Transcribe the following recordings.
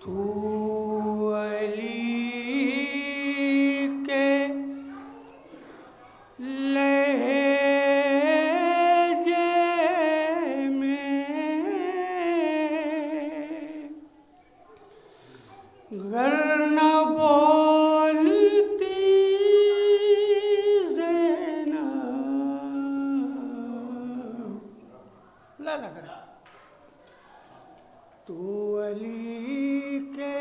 तू अली के लहजे में घर न बोलती ज़ैनब लगा कर तू अली के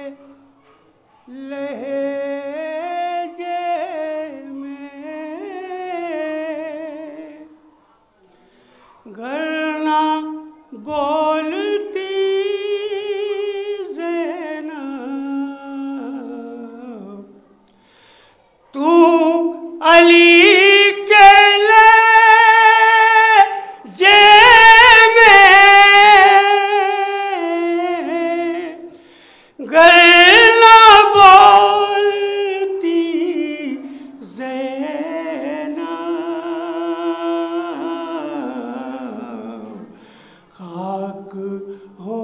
लहजे में घर ना बोलती ज़ैनब तू अली के लहजे में घर ना बोलती ज़ैनब खाक हो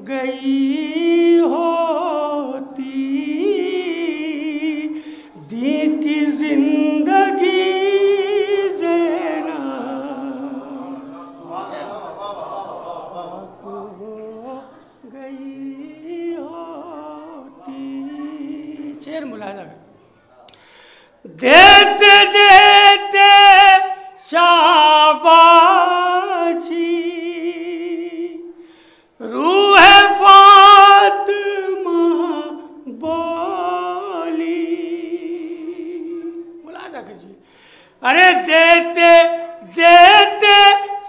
गई होती दी की जिंदगी शेर मुलाजा देते देते शाबाशी रूह फातिमा बोली मुलाजा कीजिए अरे देते देते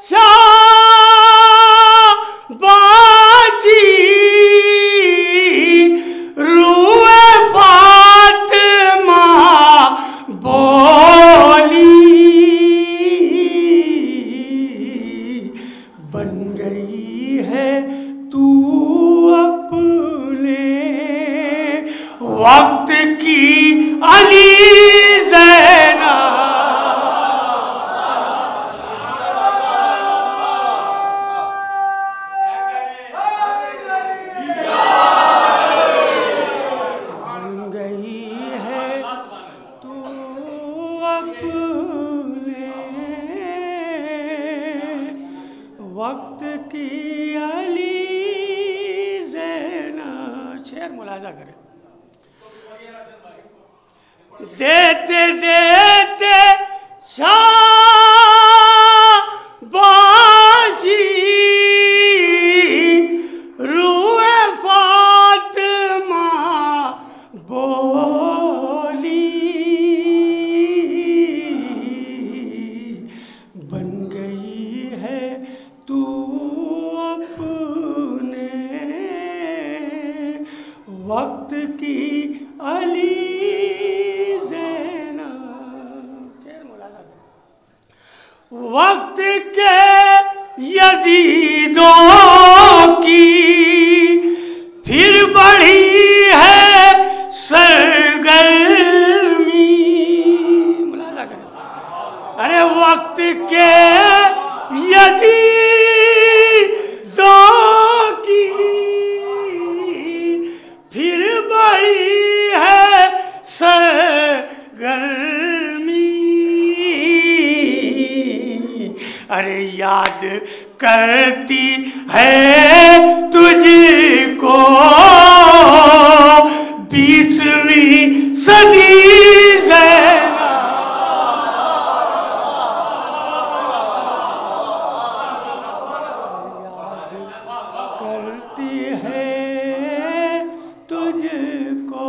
शाबाशी बोली बन गई है तू अपने वक्त की अली ज़ैनब वक्त की अली ज़ैनब शेर मुलाजा करें देते देते शाबाशी रूह फातिमा बोली बन गई है तू अपने वक्त की अली ज़ैनब शेर मुलाजा वक्त के यजीदों की फिर बढ़ी है सरगर्मी मुलाजा करें अरे वक्त के यजीदों की फिर बढ़ी है सरगर्मी अरे याद करती है तुझको 20वीं सदी करती है तुझको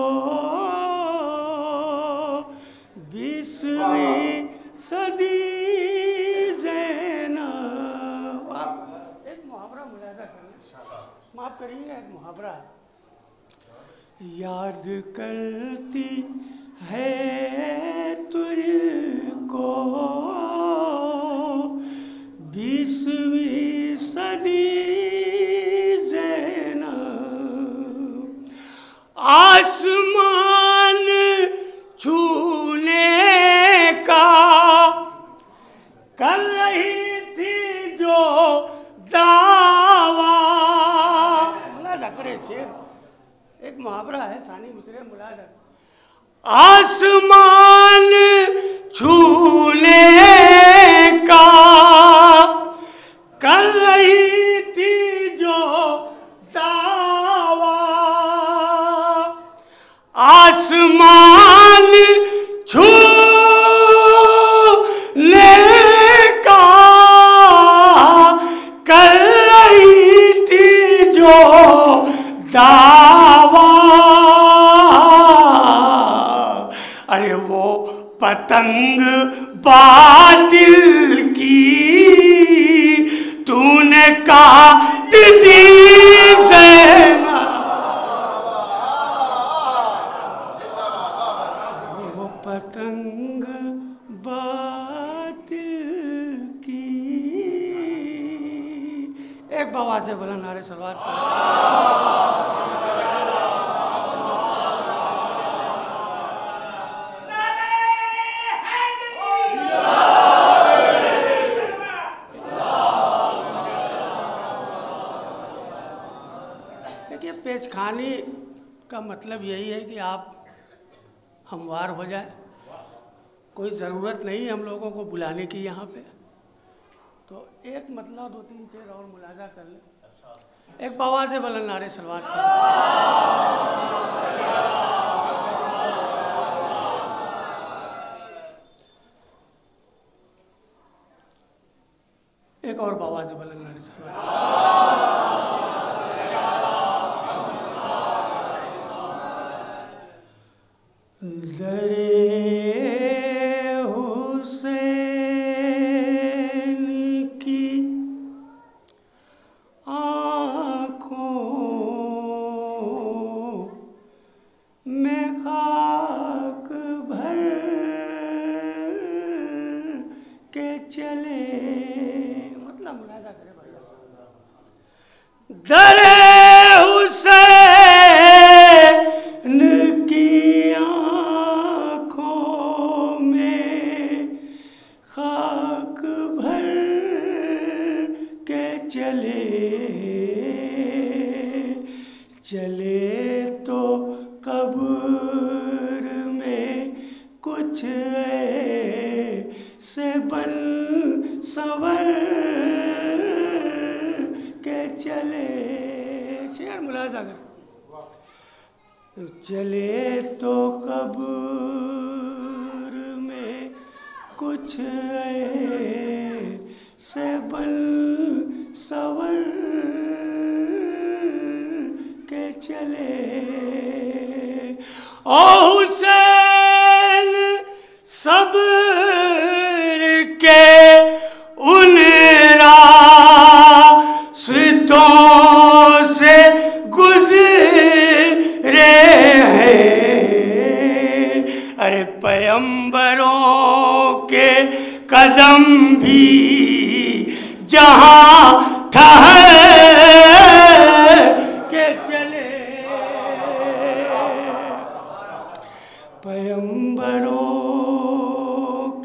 20वीं सदी ज़ैनब एक मुहावरा मुलाजा करना माफ करिएगा एक मुहावरा याद करती है तुझको 20वीं सदी आसमान छूने का कर रही थी जो दावा करे शेर एक मुहावरा है सानी मुसरे मुलाज़ा, आसमान छूने का कर रही थी जो दावा, आसमान छूने का कर रही थी जो दावा, अरे वो पतंग बातिल की तूने काट दी सेना, वो पतंग बातिल की। एक बाबा से बोला नारे सलवार पर। पेचखानी का मतलब यही है कि आप हमवार हो जाए, कोई ज़रूरत नहीं है हम लोगों को बुलाने की यहाँ पे, तो एक मतलब 2-3 शेर और मुलाजा कर ले। एक बाबा से बुलंद नारे सलवार कर। एक और बाबा से बुलंद नारे सलवार। दरे हुसैन की आँखों में खाक भर के चले, मतलब मुलाजा करे भाई। दरे हुसैन की खाक भर के चले, चले तो कब्र में कुछ ऐसे बन संवर के चले। शेर मुलाजा कर। चले तो कब्र में कुछ ऐसे बन संवर के चले, ओ हुसैन सब्र के उन रास्तों से गुज़रे हैं, अरे पैगंबरों के कदम भी जहाँ ठहर के चले, पैगंबरों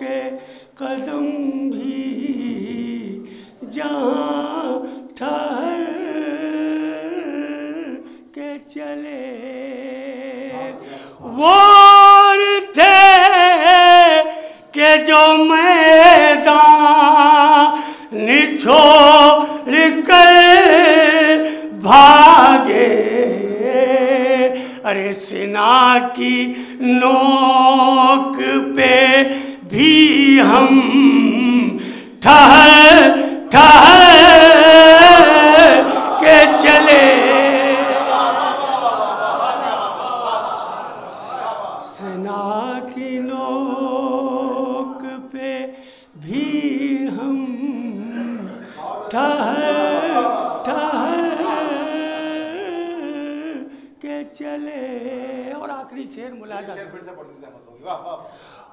के कदम भी जहाँ ठहर के चले, वो थे के जो मैदान छोड़ कर भागे, अरे सीना की नोक पे भी हम ठहर के चले, सीना की नोक पे भी हम ठहर के चले। और आखिरी शेर मुलाजा।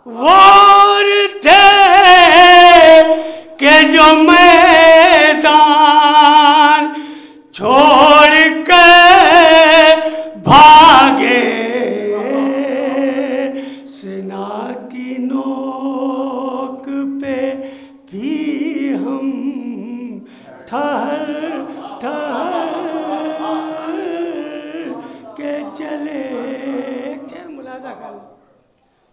वो थे के जो मैदान छोड़ कर भागे, सेना की नोक पे भी हम ठहर के पैदा कर लो।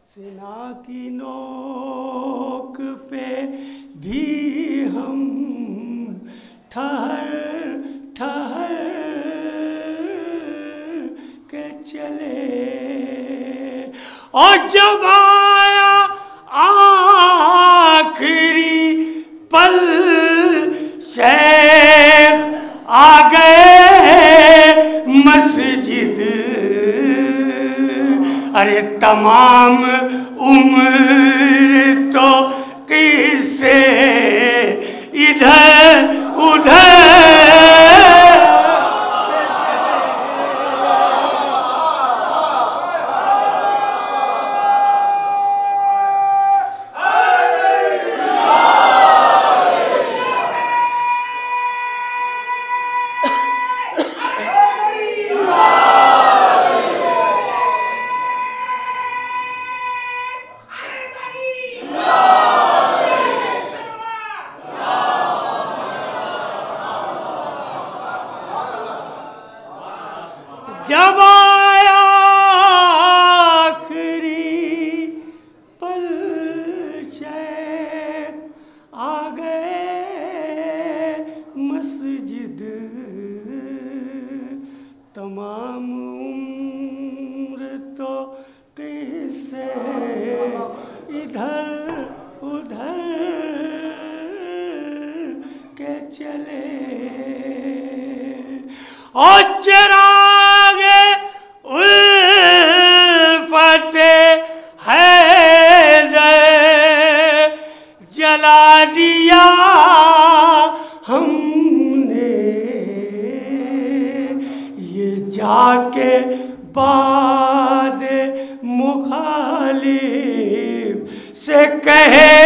सीना की नोक पे भी हम ठहर ठहर के चले, और जब आया आखिरी पल शेख आ गए मस्जिद, अरे तमाम उम्र तो किससे इधर उधर जब आया आखिरी पल शेख आ गए मस्जिद, तमाम उम्र तो किससे इधर उधर के चले, और चिराग उल्फत हैदर जला दिया हमने, ये जाके बाद मुखालिफ से कहे